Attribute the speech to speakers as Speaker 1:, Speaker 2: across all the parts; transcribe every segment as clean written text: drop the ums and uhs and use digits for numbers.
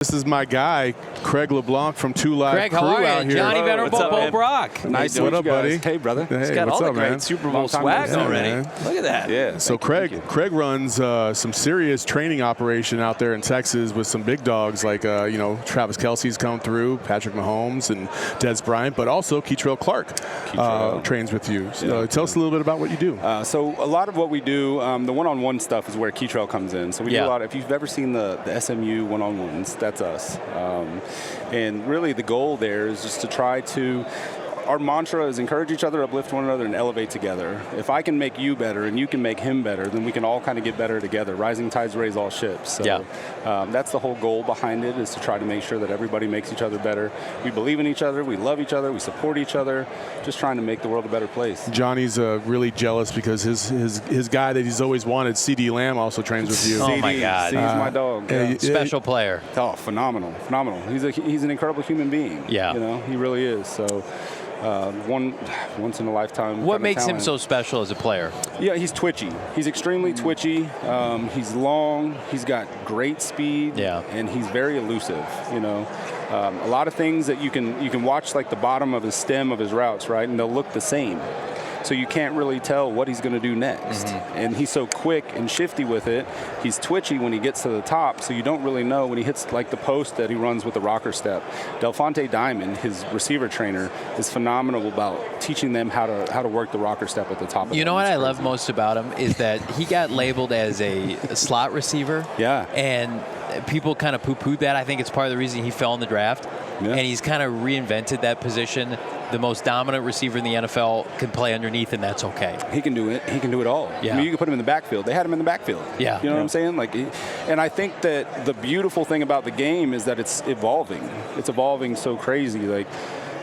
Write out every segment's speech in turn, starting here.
Speaker 1: This is my guy, Craig LeBlanc from 2 Live
Speaker 2: Craig,
Speaker 1: Crew
Speaker 2: how are
Speaker 1: out
Speaker 2: you?
Speaker 1: here.
Speaker 2: Johnny Venerable Bo Brock.
Speaker 3: Nice to
Speaker 1: What
Speaker 3: meet
Speaker 1: up,
Speaker 3: you guys.
Speaker 1: buddy?
Speaker 3: Hey, brother.
Speaker 1: Hey,
Speaker 2: He's got
Speaker 1: what's
Speaker 2: all
Speaker 1: up,
Speaker 2: the great
Speaker 1: man?
Speaker 2: Super Bowl
Speaker 3: Long time
Speaker 2: swag
Speaker 3: no see.
Speaker 2: already.
Speaker 1: Yeah,
Speaker 2: Look at that.
Speaker 3: Yeah.
Speaker 1: So Craig runs some serious training operation out there in Texas with some big dogs like Travis Kelce's come through, Patrick Mahomes and Des Bryant, but also Kei'Trel Clark trains with you. So tell us a little bit about what you do.
Speaker 3: So a lot of what we do, the one-on-one stuff is where Kei'Trel comes in. So we do a lot. If you've ever seen the SMU one-on-ones, that's us. And really the goal there is just to try to, our mantra is encourage each other, uplift one another, and elevate together. If I can make you better and you can make him better, then we can all kind of get better together. Rising tides raise all ships. So that's the whole goal behind it, is to try to make sure that everybody makes each other better. We believe in each other, we love each other, we support each other, just trying to make the world a better place.
Speaker 1: Johnny's really jealous because his guy that he's always wanted, Ceedee Lamb, also trains with you.
Speaker 2: Oh my God.
Speaker 3: He's my dog.
Speaker 2: Special player.
Speaker 3: Oh, phenomenal. He's an incredible human being.
Speaker 2: Yeah.
Speaker 3: He really is. So once in a lifetime.
Speaker 2: What makes him so special as a player?
Speaker 3: Yeah, he's twitchy. He's extremely twitchy. He's long. He's got great speed.
Speaker 2: Yeah.
Speaker 3: And he's very elusive. A lot of things that you can watch, like the bottom of his stem of his routes, right, and they'll look the same. So you can't really tell what he's going to do next. And he's so quick and shifty with it. He's twitchy when he gets to the top, so you don't really know when he hits like the post that he runs with the rocker step. Delphonte Diamond, his receiver trainer, is phenomenal about teaching them how to work the rocker step at the top of
Speaker 2: You know what I love most about him is that he got labeled as a slot receiver.
Speaker 3: Yeah.
Speaker 2: And people kind of poo-pooed that. I think it's part of the reason he fell in the draft. Yeah. And he's kind of reinvented that position. The most dominant receiver in the NFL can play underneath, and that's okay.
Speaker 3: He can do it. He can do it all.
Speaker 2: Yeah.
Speaker 3: I mean, you can put him in the backfield. They had him in the backfield.
Speaker 2: Yeah.
Speaker 3: You know what I'm saying? And I think that the beautiful thing about the game is that it's evolving. It's evolving so crazy. Like,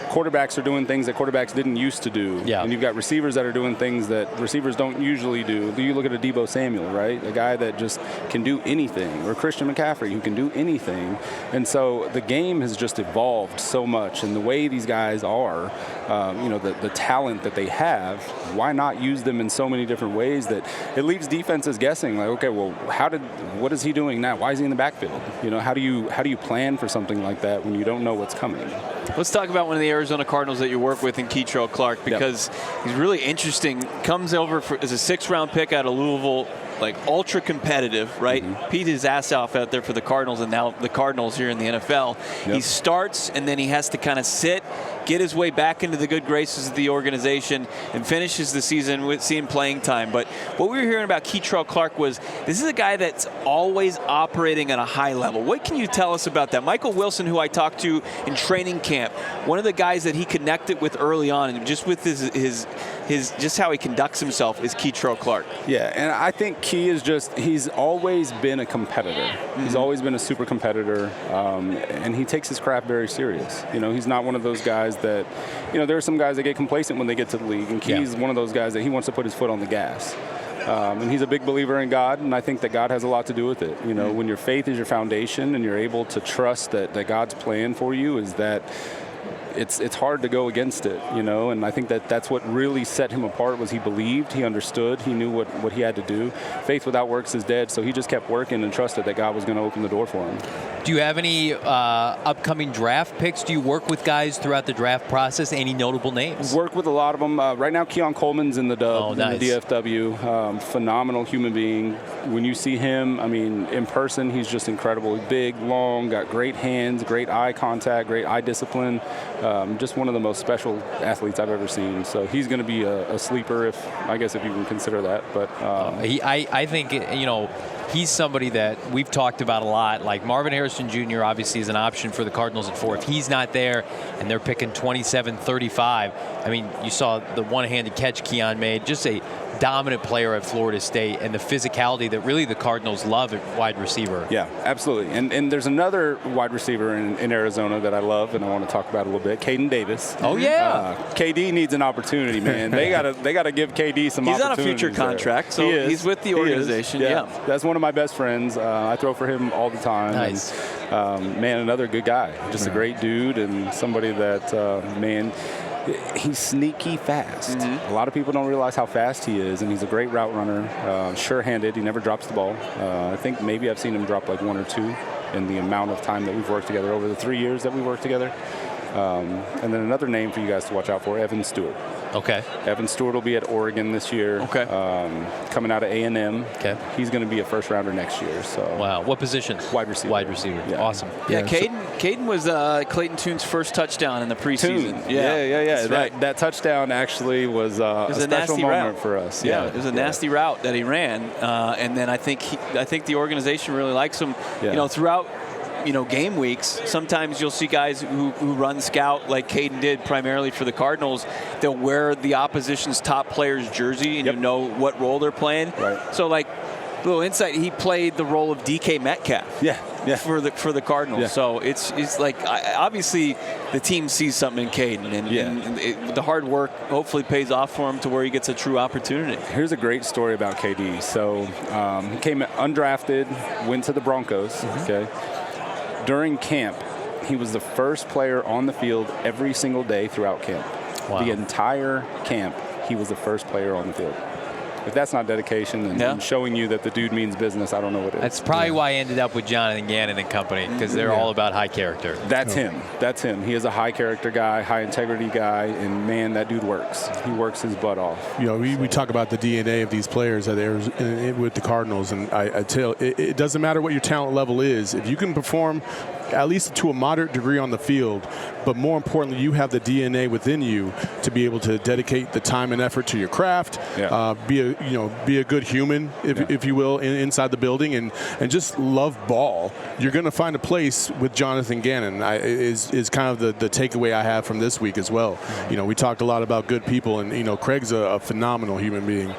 Speaker 3: quarterbacks are doing things that quarterbacks didn't used to do.
Speaker 2: Yeah.
Speaker 3: And you've got receivers that are doing things that receivers don't usually do. You look at a Deebo Samuel, right? A guy that just can do anything. Or Christian McCaffrey, who can do anything. And so the game has just evolved so much. And the way these guys are, the talent that they have, why not use them in so many different ways that it leaves defenses guessing, like, okay, well, what is he doing now? Why is he in the backfield? How do you plan for something like that when you don't know what's coming?
Speaker 4: Let's talk about one of the Arizona Cardinals that you work with in Kei'Trel Clark, because he's really interesting. Comes over as a 6th-round pick out of Louisville, like ultra competitive, right? Beat his ass off out there for the Cardinals, and now the Cardinals here in the NFL. He starts, and then he has to kind of sit, get his way back into the good graces of the organization, and finishes the season with seeing playing time. But what we were hearing about Kei'Trel Clark was this is a guy that's always operating at a high level. What can you tell us about that? Michael Wilson, who I talked to in training camp, one of the guys that he connected with early on, and just with his just how he conducts himself, is Kei'Trel Clark.
Speaker 3: Yeah, and I think Key is he's always been a competitor. He's always been a super competitor, and he takes his craft very serious. He's not one of those guys that, there are some guys that get complacent when they get to the league, and Key's one of those guys that he wants to put his foot on the gas. And he's a big believer in God, and I think that God has a lot to do with it. When your faith is your foundation and you're able to trust that God's plan for you is that it's hard to go against it, and I think that's what really set him apart. Was he believed, he understood, he knew what he had to do. Faith without works is dead, so he just kept working and trusted that God was going to open the door for him.
Speaker 2: Do you have any upcoming draft picks? Do you work with guys throughout the draft process? Any notable names?
Speaker 3: Work with a lot of them. Right now, Keon Coleman's in the dub, in the DFW. Phenomenal human being. When you see him, in person, he's just incredible. He's big, long, got great hands, great eye contact, great eye discipline. Just one of the most special athletes I've ever seen. So he's going to be a sleeper, if you can consider that. But
Speaker 2: I think he's somebody that we've talked about a lot. Like Marvin Harrison Jr. obviously is an option for the Cardinals at 4. If he's not there and they're picking 27-35, you saw the one-handed catch Keon made. Just a dominant player at Florida State, and the physicality that really the Cardinals love at wide receiver.
Speaker 3: Yeah, absolutely. And there's another wide receiver in Arizona that I love, and I want to talk about a little bit. Kaden Davis.
Speaker 2: Oh yeah.
Speaker 3: KD needs an opportunity, man. They gotta give KD some opportunities.
Speaker 4: He's on a future contract, so he's with the organization. Yeah.
Speaker 3: That's one of my best friends. I throw for him all the time.
Speaker 2: Nice.
Speaker 3: And, another good guy. Just a great dude, and somebody that he's sneaky fast. A lot of people don't realize how fast he is, and he's a great route runner, sure-handed. He never drops the ball. I think maybe I've seen him drop like 1 or 2. in the amount of time that we've worked together over the 3 years that we worked together. And then another name for you guys to watch out for, Evan Stewart.
Speaker 2: Okay.
Speaker 3: Evan Stewart will be at Oregon this year.
Speaker 4: Okay.
Speaker 3: Coming out of A&M.
Speaker 2: Okay.
Speaker 3: He's going to be a first rounder next year. So.
Speaker 2: Wow. What position?
Speaker 3: Wide receiver.
Speaker 2: Wide receiver.
Speaker 3: Yeah.
Speaker 2: Awesome.
Speaker 4: Yeah, Kaden was Clayton Tune's first touchdown in the preseason.
Speaker 3: Yeah.
Speaker 4: That's right.
Speaker 3: That touchdown actually was a special moment for us.
Speaker 4: Yeah, it was a nasty route that he ran, and then I think the organization really likes him.
Speaker 3: Yeah.
Speaker 4: You know, throughout game weeks, sometimes you'll see guys who run scout like Kaden did primarily for the Cardinals. They'll wear the opposition's top player's jersey, and you know what role they're playing.
Speaker 3: Right.
Speaker 4: So, like, little insight, he played the role of DK Metcalf.
Speaker 3: Yeah.
Speaker 4: For the Cardinals.
Speaker 3: Yeah.
Speaker 4: So it's like obviously the team sees something in Kaden, and the hard work hopefully pays off for him to where he gets a true opportunity.
Speaker 3: Here's a great story about KD. So he came undrafted, went to the Broncos.
Speaker 4: Mm-hmm.
Speaker 3: Okay. During camp, he was the first player on the field every single day throughout camp.
Speaker 2: Wow.
Speaker 3: The entire camp, he was the first player on the field. If that's not dedication and showing you that the dude means business, I don't know what it is.
Speaker 2: That's probably why I ended up with Jonathan Gannon and company, because they're all about high character.
Speaker 3: That's him. That's him. He is a high character guy, high integrity guy, and man, that dude works. He works his butt off.
Speaker 1: We talk about the DNA of these players that with the Cardinals, and I tell it doesn't matter what your talent level is. If you can perform at least to a moderate degree on the field, but more importantly, you have the DNA within you to be able to dedicate the time and effort to your craft, be a good human, if you will, inside the building, and just love ball. You're going to find a place with Jonathan Gannon. Is kind of the takeaway I have from this week as well. We talked a lot about good people, and Craig's a phenomenal human being.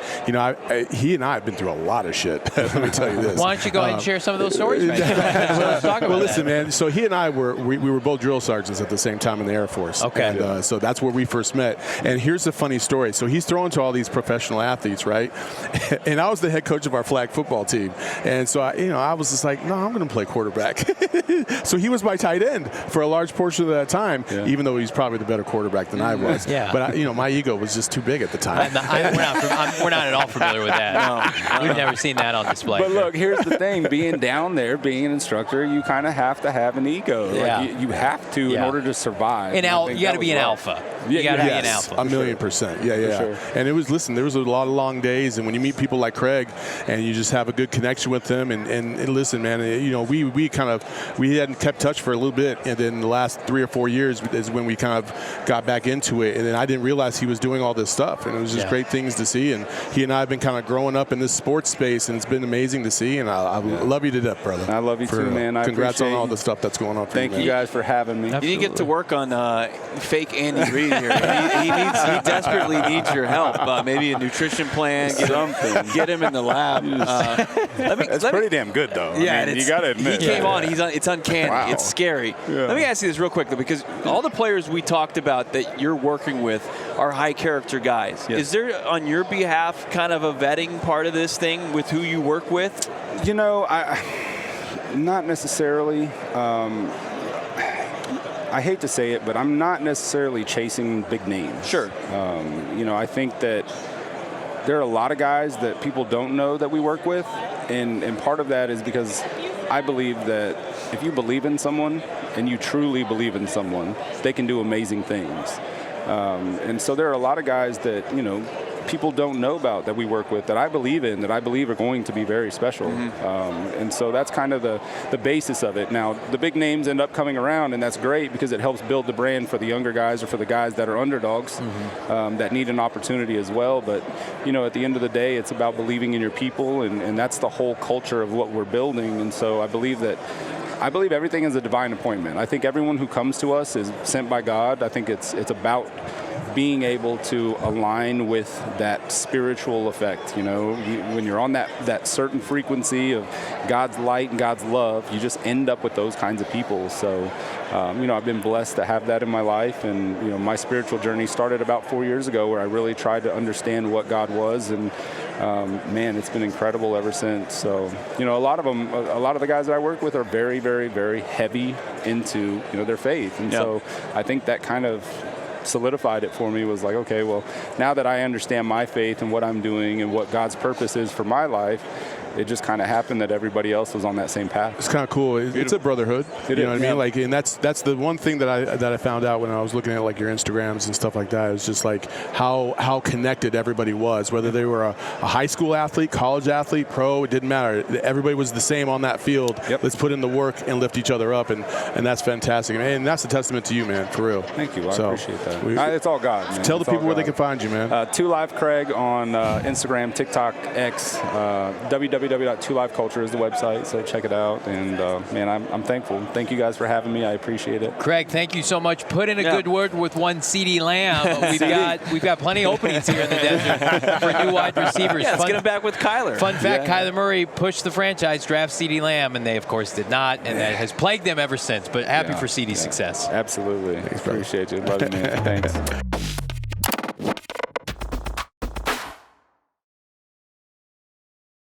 Speaker 1: He and I have been through a lot of shit. Let me tell you this.
Speaker 2: Why don't you go ahead and share some of those stories, man? Let's talk about
Speaker 1: listen, man. So he and I we were both drill sergeants at the same time in the Air Force.
Speaker 2: Okay.
Speaker 1: And, so that's where we first met. And here's the funny story. So he's throwing to all these professional athletes, right? And I was the head coach of our flag football team. And so I was just like, no, I'm going to play quarterback. So he was my tight end for a large portion of that time, even though he's probably the better quarterback than I was.
Speaker 2: Yeah.
Speaker 1: But my ego was just too big at the time.
Speaker 2: We're not at all familiar with that. No. We've never seen that on display.
Speaker 3: But look, here's the thing: being down there, being an instructor, you kind of have to have an ego.
Speaker 2: Yeah.
Speaker 3: Like you have to in order to survive.
Speaker 2: You got to be an alpha. You got to be an alpha.
Speaker 1: 1,000,000%. Yeah.
Speaker 3: Sure.
Speaker 1: And there was a lot of long days, and when you meet people like Craig, and you just have a good connection with them, and listen, man, we hadn't kept touch for a little bit, and then the last 3 or 4 years is when we kind of got back into it, and then I didn't realize he was doing all this stuff, and it was just great things to see, and he and I have been kind of growing up in this sports space, and it's been amazing to see, and I love you to death, brher.
Speaker 3: I love you too, man.
Speaker 1: Congrats on all the stuff that's going on for
Speaker 3: Thank you guys for having me.
Speaker 4: You need to get to work on fake Andy Reid here. He desperately needs your help. Maybe a nutrition plan. Get him in the lab.
Speaker 3: It's pretty damn good, though.
Speaker 4: Yeah,
Speaker 3: I mean, you got to admit.
Speaker 4: He came on. It's uncanny.
Speaker 3: Wow.
Speaker 4: It's scary. Yeah. Let me ask you this real quick, though, because all the players we talked about that you're working with are high character guys. Yes. Is there, on your behalf, kind of a vetting part of this thing with who you work with?
Speaker 3: Not necessarily. I hate to say it, but I'm not necessarily chasing big names.
Speaker 4: Sure.
Speaker 3: I think that there are a lot of guys that people don't know that we work with, and part of that is because I believe that if you believe in someone and you truly believe in someone, they can do amazing things. And so there are a lot of guys that, people don't know about that we work with that I believe in, that I believe are going to be very special. And so that's kind of the basis of it. Now, the big names end up coming around, and that's great because it helps build the brand for the younger guys or for the guys that are underdogs that need an opportunity as well. But, at the end of the day, it's about believing in your people, and that's the whole culture of what we're building. And so I believe everything is a divine appointment. I think everyone who comes to us is sent by God. I think it's about being able to align with that spiritual effect. When you're on that certain frequency of God's light and God's love, you just end up with those kinds of people. So, I've been blessed to have that in my life. And, my spiritual journey started about 4 years ago where I really tried to understand what God was. And, man, it's been incredible ever since. So, a lot of the guys that I work with are very, very, very heavy into, their faith. And so I think that kind of solidified it for me. Was like, okay, well, now that I understand my faith and what I'm doing and what God's purpose is for my life, it just kind of happened that everybody else was on that same path.
Speaker 1: It's kind of cool. It's a brotherhood. You know what I mean? Like, and that's the one thing that I found out when I was looking at like your Instagrams and stuff like that. It was just like how connected everybody was, whether they were a high school athlete, college athlete, pro. It didn't matter. Everybody was the same on that field. Let's put in the work and lift each other up, and that's fantastic. And that's a testament to you, man, for real.
Speaker 3: Thank you. I appreciate that. It's all God, man.
Speaker 1: Tell the people where they can find you, man. 2Live
Speaker 3: Craig on Instagram, TikTok, X. www.2liveculture is the website, so check it out. And man, I'm thankful. Thank you guys for having me. I appreciate it.
Speaker 2: Craig, thank you so much. Put in a good word with one Ceedee Lamb. We've got plenty of openings here in the desert for new wide receivers.
Speaker 4: Let's get him back with Kyler.
Speaker 2: Fun fact: Kyler Murray pushed the franchise draft Ceedee Lamb, and they of course did not, and that has plagued them ever since. But happy for Ceedee's success.
Speaker 3: Absolutely. Appreciate you. Love you, man. Thanks.